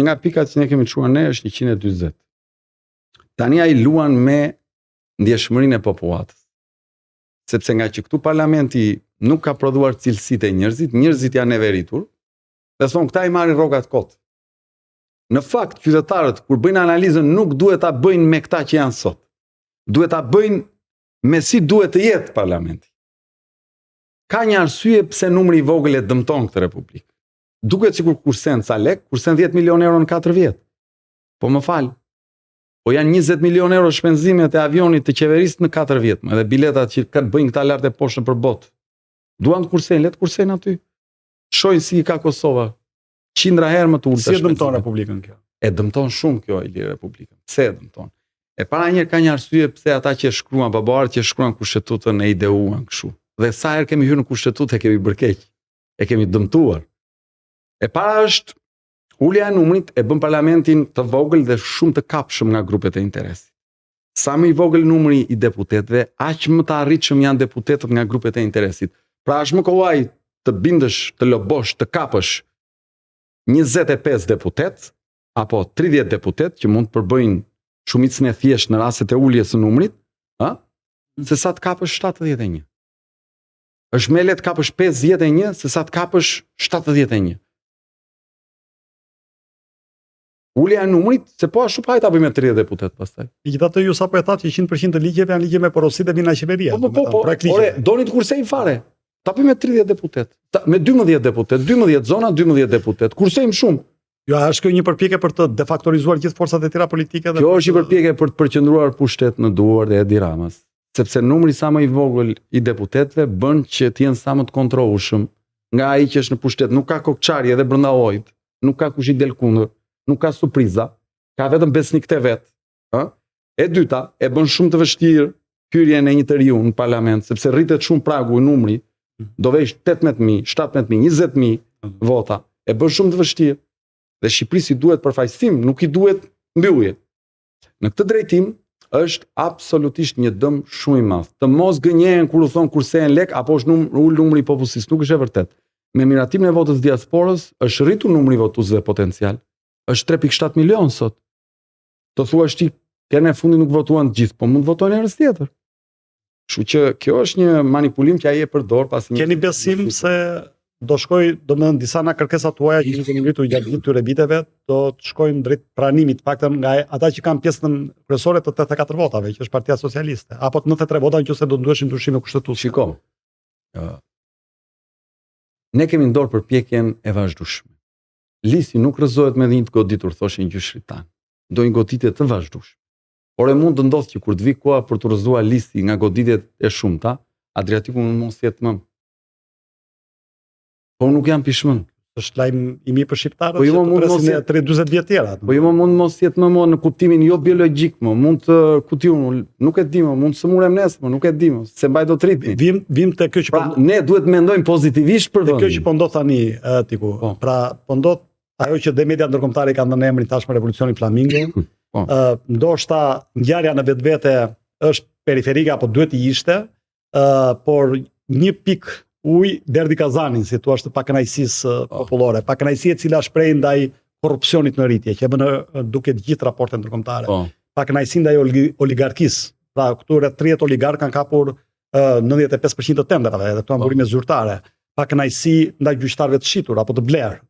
Nga pikat që ne kemi çuar ne është 140. Tani ai luan me ndjeshmërinë e popullatës. Sepse nga që këtu parlamenti nuk ka prodhuar cilësitë e njerëzit janë e veritur, dhe thonë këta i marrin rrogat kot. Në fakt, qytetarët kur bëjnë analizën nuk duhet ta bëjnë me këta që janë sot. Duhet ta bëjnë me si duhet të jetë parlamenti. Ka një arsye pse numri i vogël e dëmton këtë republikë. Duket sikur kursen ca lek, kursen 10 milion euro në 4 vjet. Po më fal. Po janë 20 milion euro shpenzimet e avionit të qeverisë në 4 vjet, edhe biletat që kanë bëjnë këta lart e poshtë për botë. Duan të kursen, le të kursen aty. Shojnë si ka Kosova. 100 herë më të ulta. Si e dëmton Republikën kjo? E dëmton shumë kjo e Republikën. Pse e dëmton? E para njerë ka një arsye pse ata që shkruan, babarët që shkruan kushtetutën e ideuan kështu. Dhe sa herë kemi hyrë në kushtetutë e kemi bërë keq. E kemi dëmtuar. E para është ulja e numrit e bën parlamentin të vogël dhe shumë të kapshëm nga grupet e interesit. Sa më i vogël numri i deputetëve, aq më të arritshëm janë deputetët nga grupet e interesit. Pra është më kollaj të bindesh, të lobosh, të kapësh 25 deputet apo 30 deputet që mund të përbëjnë shumicën e thjeshtë në rastet e uljes së numrit, se sa të kapësh 71. Është më lehtë kapësh 51 se sa të kapësh 71. Ulja e numrit, se po ashtu pa ta bëjmë me 30 deputet pastaj. Megjithatë ju sapo e thatë që 100% të ligjeve janë ligje me porositë e vina qeveria. Po, ore, doni të kursejmë fare. Ta bëjmë me 30 deputet. Me 12 deputet, 12 zona, 12 deputet. Kursejmë shumë. Jo, është kjo një përpjekje për të defaktorizuar gjithë forcat e tjera politike dhe kjo është një përpjekje për të përqendruar pushtet në duart e Edi Ramës, sepse numri sa më i vogël i deputetëve bën që të jenë sa më të kontrollueshëm nga ai që është në pushtet, nuk ka kokçarje edhe brenda ojit, nuk ka kush i del kundër, nuk ka surpriza, ka vetëm besnikët e vet, E dyta, e bën shumë të vështirë hyrjen e një të riu në parlament, sepse rritet shumë pragu i numri, do vesh 18.000, 17.000, 20.000 vota, e bën shumë të vështirë. Dhe Shqipërisë i duhet përfaqësim, nuk i duhet mbyllje. Në këtë drejtim është absolutisht një dëm shumë i madh. Të mos gënjehen kur u thon kursejnë lek apo është numri i popullsisë, nuk është e vërtet. Me miratimin e votës diasporës është rritur numri i votuesve potencial. Është 3.7 milion sot. Të thuash ti, kene fundi nuk votuan të gjithë, po mund të votojnë herës tjetër. Kështu që kjo është një manipulim që ai e përdor pasi keni besim se do shkoj, domethënë disa nga kërkesat tuaja që keni ngritur gjatë këtyre viteve, do të shkojnë drejt pranimit, paktën nga ata që kanë pjesën kryesore të 84 votave, që është Partia Socialiste, apo të 93 vota nëse do nduheshin ndryshime kushtetutëse. Shikom. Ne kemi ndorë përpjekjen e vazhdueshme. Listi nuk rrëzohet me një të goditur, thoshin gjyshrit tanë. Do një goditje të vazhdueshme. Por e mund të ndodhë që kur të vi koha për të rrëzuar listi nga goditjet e shumta, Adriatiku mos jetë më. Po nuk jam pishmën. Është lajm i mirë për shqiptarët që të presin 30 vjet tjera. Po jo mund mos jetë më në kuptimin jo biologjik më, mund të nuk e di më, mund të smurem nesër, nuk e di më, se mbaj do të rritni. Vim te kjo që pra, ne duhet mendojmë pozitivisht për vendin. Kjo që po ndodh tani, Tiku. Pra, po ndodh ajo që dhe media ndërkombëtare kanë dhënë emrin tashmë revolucioni Flamingo. Ndoshta ngjarja në vetvete është periferike apo duhet të ishte, por një pikë ujë derdhi kazanin, si thua, të pakënaqësisë popullore, pakënaqësi e cila shpreh ndaj korrupsionit në rritje, që bën duke të gjithë raportet ndërkombëtare. Pakënaqësi ndaj oligarkisë. Pra këtu rreth 30 oligark kanë kapur 95% të tenderave, edhe këto janë burime zyrtare. Pakënaqësi ndaj gjyqtarëve të shitur apo të blerë,